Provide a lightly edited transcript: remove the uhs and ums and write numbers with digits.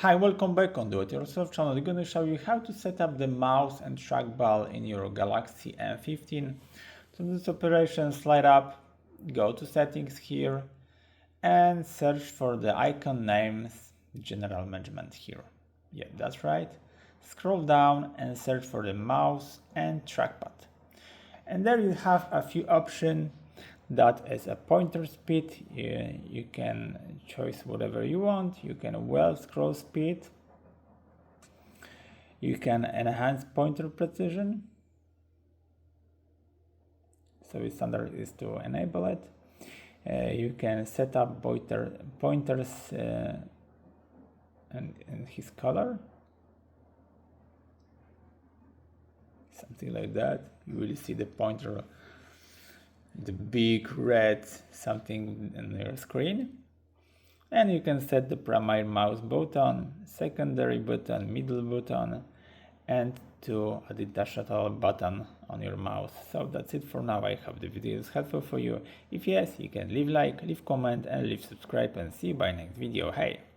Hi, welcome back on Do It Yourself channel. I'm going to show you how to set up the mouse and trackball in your Galaxy M15. To this operation, slide up, go to settings here and search for the icon names, general management here. Yeah, that's right. Scroll down and search for the mouse and trackpad. And there you have a few options. That is a pointer speed. You can choose whatever you want. You can well scroll speed. You can enhance pointer precision. So the standard is to enable it. You can set up pointers and his color. Something like that. You will see the pointer, the big red something on your screen. And you can set the primary mouse button, secondary button, middle button, and to a detachable button on your mouse. So that's it for now. I hope the video is helpful for you. If yes, you can leave like, leave comment and leave subscribe, and see you by next video. Hey!